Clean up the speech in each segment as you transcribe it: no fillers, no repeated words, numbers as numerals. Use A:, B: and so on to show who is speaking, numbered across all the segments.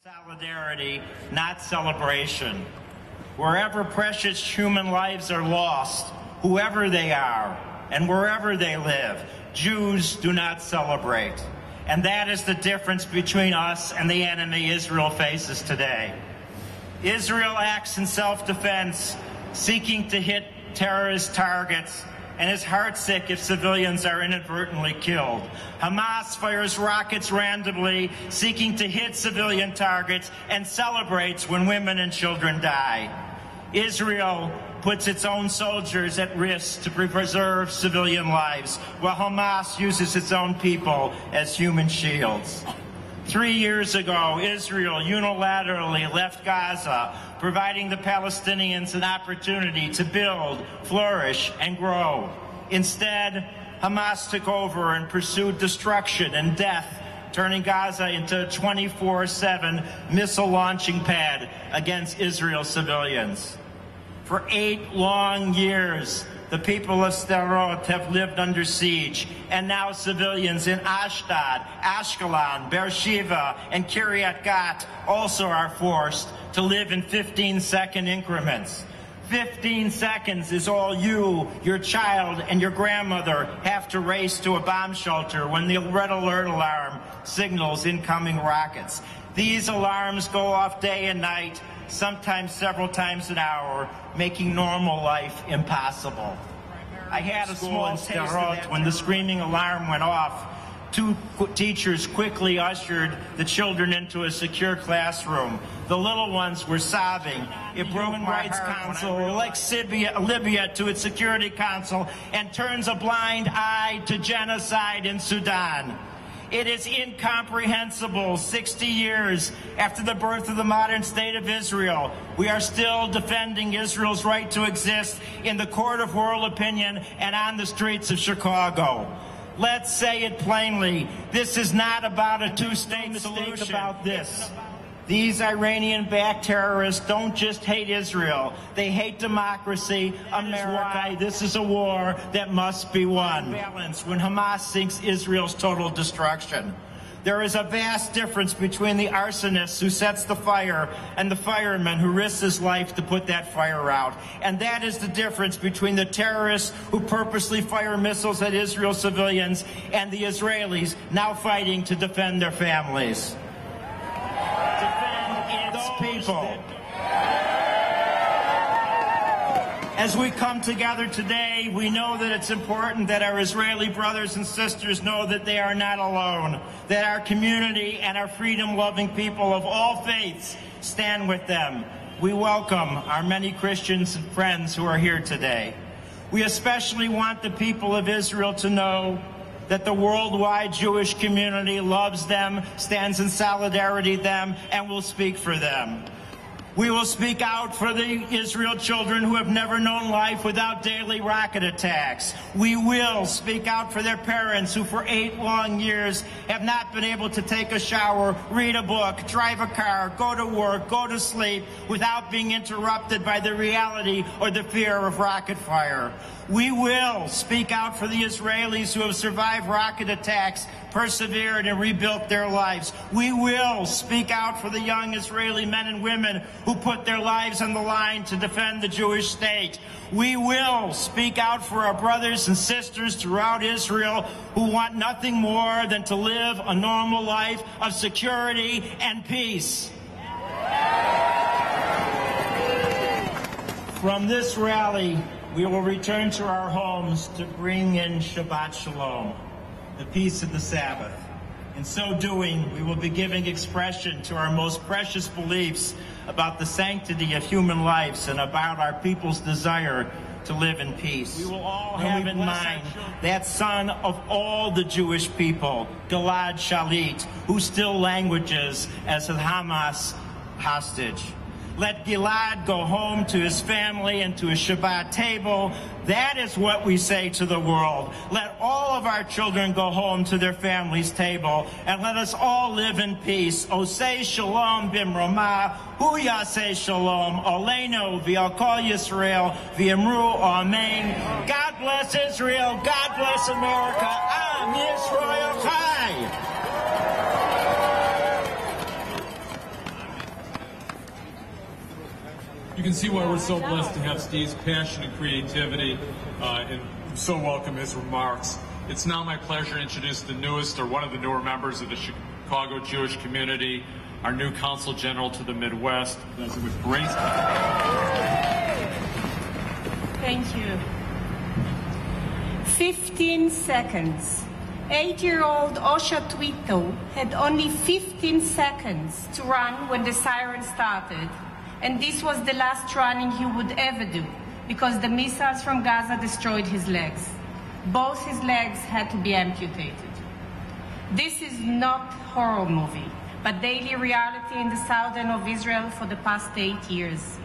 A: Solidarity, not celebration. Wherever precious human lives are lost, whoever they are, and wherever they live, Jews do not celebrate. And that is the difference between us and the enemy Israel faces today. Israel acts in self-defense, seeking to hit terrorist targets, and is heartsick if civilians are inadvertently killed. Hamas fires rockets randomly, seeking to hit civilian targets, and celebrates when women and children die. Israel puts its own soldiers at risk to preserve civilian lives, while Hamas uses its own people as human shields. 3 years ago, Israel unilaterally left Gaza, providing the Palestinians an opportunity to build, flourish, and grow. Instead, Hamas took over and pursued destruction and death, turning Gaza into a 24/7 missile launching pad against Israel civilians. For 8 long years, the people of Sderot have lived under siege, and now civilians in Ashdod, Ashkelon, Beersheba, and Kiryat Gat also are forced to live in 15-second increments. 15 seconds is all you, your child, and your grandmother have to race to a bomb shelter when the red alert alarm signals incoming rockets. These alarms go off day and night, sometimes several times an hour, making normal life impossible. I had a small Sderot when the screaming alarm went off. 2 teachers quickly ushered the children into a secure classroom. The little ones were sobbing. It broke my Rights Council, like Libya to its Security Council, and turns a blind eye to genocide in Sudan. It is incomprehensible 60 years after the birth of the modern state of Israel. We are still defending Israel's right to exist in the court of world opinion and on the streets of Chicago. Let's say it plainly. This is not about a two-state solution. About this. These Iranian-backed terrorists don't just hate Israel. They hate democracy, America. This is a war that must be won. Balance when Hamas seeks Israel's total destruction. There is a vast difference between the arsonist who sets the fire and the fireman who risks his life to put that fire out. And that is the difference between the terrorists who purposely fire missiles at Israel civilians and the Israelis now fighting to defend their families. Defend its people. As we come together today, we know that it's important that our Israeli brothers and sisters know that they are not alone, that our community and our freedom-loving people of all faiths stand with them. We welcome our many Christians and friends who are here today. We especially want the people of Israel to know that the worldwide Jewish community loves them, stands in solidarity with them, and will speak for them. We will speak out for the Israel children who have never known life without daily rocket attacks. We will speak out for their parents who for 8 long years have not been able to take a shower, read a book, drive a car, go to work, go to sleep without being interrupted by the reality or the fear of rocket fire. We will speak out for the Israelis who have survived rocket attacks, persevered, and rebuilt their lives. We will speak out for the young Israeli men and women who put their lives on the line to defend the Jewish state. We will speak out for our brothers and sisters throughout Israel who want nothing more than to live a normal life of security and peace. From this rally, we will return to our homes to bring in Shabbat Shalom, the peace of the Sabbath. In so doing, we will be giving expression to our most precious beliefs about the sanctity of human lives and about our people's desire to live in peace. We will all have in mind that son of all the Jewish people, Gilad Shalit, who still languishes as a Hamas hostage. Let Gilad go home to his family and to his Shabbat table. That is what we say to the world. Let all of our children go home to their family's table, and let us all live in peace. Osei shalom bimromah, hu yaseh shalom, oleinu v'al kol Yisrael, v'yamru amen. God bless Israel. God bless America. Am Yisrael Chai.
B: You can see why we're so blessed to have Steve's passion and creativity, and so welcome his remarks. It's now my pleasure to introduce the newest, or one of the newer members of the Chicago Jewish community, our new Consul General to the Midwest. Does it with grace.
C: Thank you. 15 seconds. 8-year-old Osha Twito had only 15 seconds to run when the siren started, and this was the last running he would ever do because the missiles from Gaza destroyed his legs. Both his legs had to be amputated. This is not a horror movie, but daily reality in the southern of Israel for the past 8 years.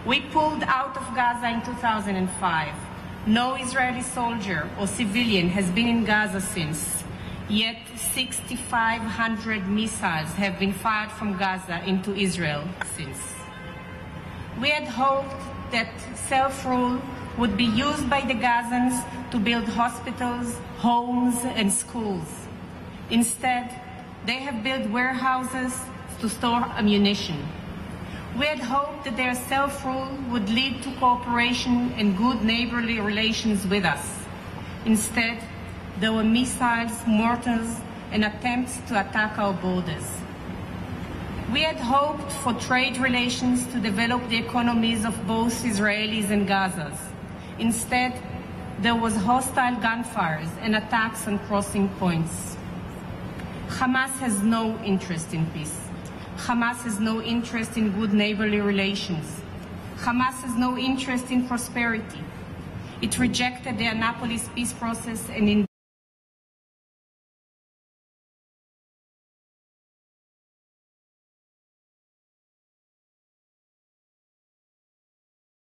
C: We pulled out of Gaza in 2005. No Israeli soldier or civilian has been in Gaza since, yet 6,500 missiles have been fired from Gaza into Israel since. We had hoped that self-rule would be used by the Gazans to build hospitals, homes, and schools. Instead, they have built warehouses to store ammunition. We had hoped that their self-rule would lead to cooperation and good neighborly relations with us. Instead, there were missiles, mortars, and attempts to attack our borders. We had hoped for trade relations to develop the economies of both Israelis and Gazas. Instead, there was hostile gunfires and attacks on crossing points. Hamas has no interest in peace. Hamas has no interest in good neighborly relations. Hamas has no interest in prosperity. It rejected the Annapolis peace process and